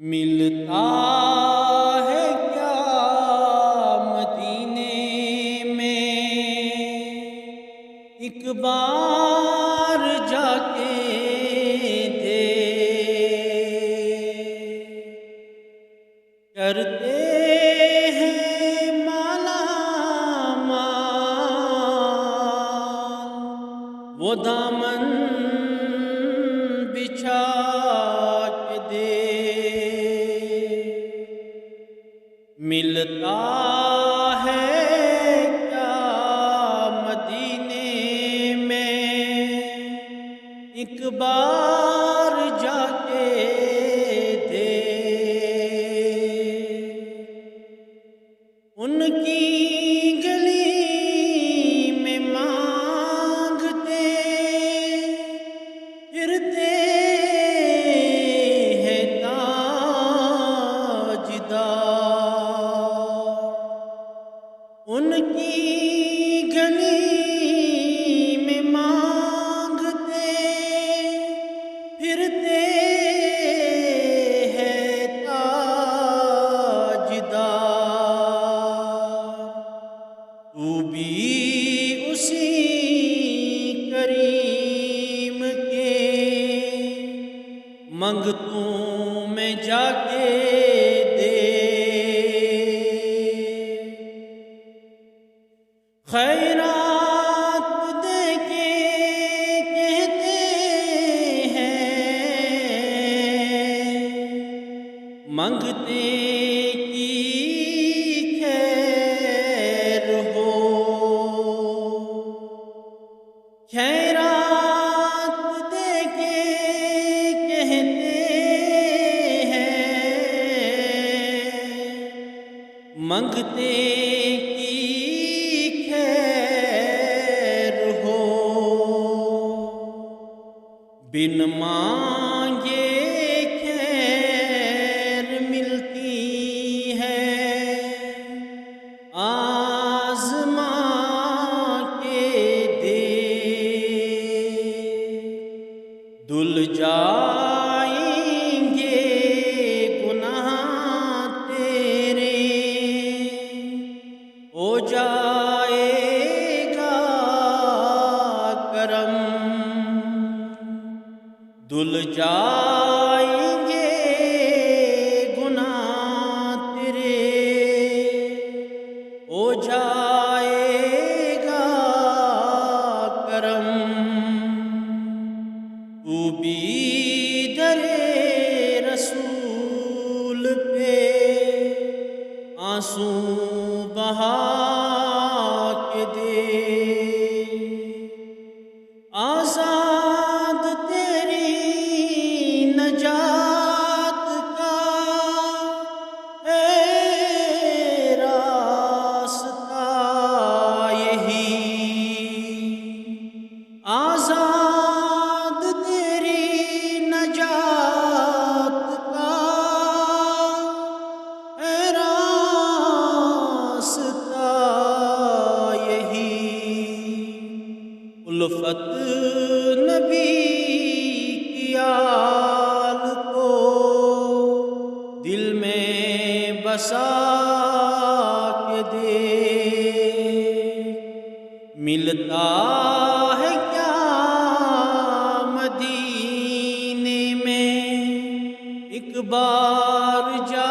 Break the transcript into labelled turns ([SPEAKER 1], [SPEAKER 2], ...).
[SPEAKER 1] मिलता है क्या मदीने में एक बार जाके करते हैं माला माल वो दामन बिछा के दे। मिलता है क्या मदीने में एक बार जाके दे। उनकी गली में मांगते फिरते हैं ताजदार। उनकी गली में मांगते फिरते हैं ताजदार। तू भी उसी करीम के मंगतों में जाके दे। खैरात दे के कहते हैं मंगते की खैर हो। खैरात दे के कहते हैं मंगते की खैर हो। बिन मांगे खैर मिलती है आज़मा के दे। धुल जाएंगे गुनाह तेरे हो जाएगा करम। धुल जाएंगे गुनाह तेरे हो जाएगा करम। तू भी दरे रसूल पे आंसू बहा के दे। आजाद तेरी नजात का है रास्ता यही। आजाद तेरी नजात का है रास्ता यही। उल्फत नबी की आल को दिल में बसा के दे। मिलता है क्या मदीने में एक बार जा